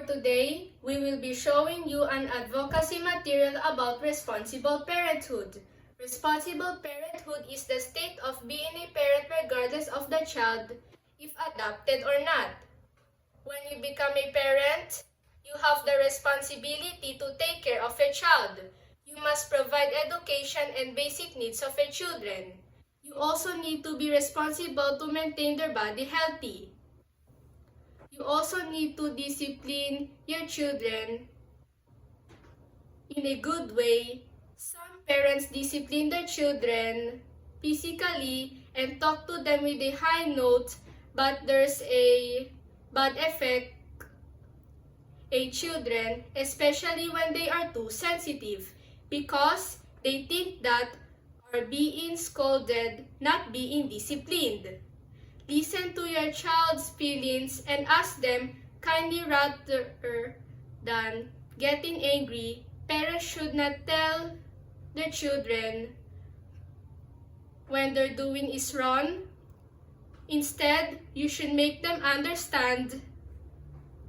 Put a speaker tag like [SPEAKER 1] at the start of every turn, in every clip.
[SPEAKER 1] today, we will be showing you an advocacy material about responsible parenthood. Responsible parenthood is the state of being a parent regardless of the child, if adopted or not. When you become a parent, you have the responsibility to take care of your child. You must provide education and basic needs of your children. You also need to be responsible to maintain their body healthy. You also need to discipline your children in a good way. Some parents discipline their children physically and talk to them with a high note, but there's a bad effect on children, especially when they are too sensitive, because they think that are being scolded, not being disciplined. Listen to your child's feelings and ask them kindly rather than getting angry. Parents should not tell their children when they're doing is wrong. Instead, you should make them understand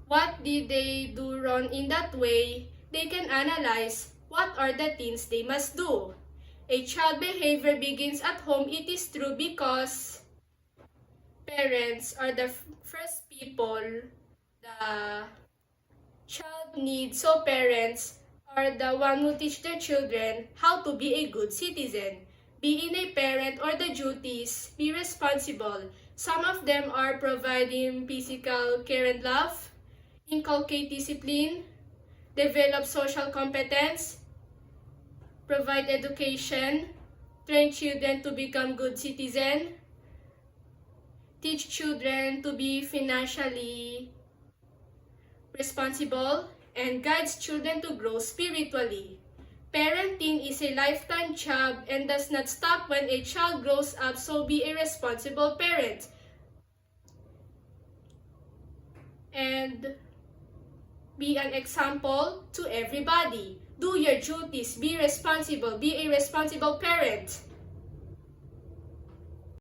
[SPEAKER 1] what did they do wrong in that way. They can analyze what are the things they must do. A child behavior begins at home, it is true, because parents are the first people the child needs. So parents are the one who teach their children how to be a good citizen. Being a parent or the duties, be responsible. Some of them are providing physical care and love, inculcate discipline, develop social competence, provide education, train children to become good citizens, teach children to be financially responsible, and guides children to grow spiritually. Parenting is a lifetime job and does not stop when a child grows up, so be a responsible parent. And be an example to everybody. Do your duties, be responsible, be a responsible parent.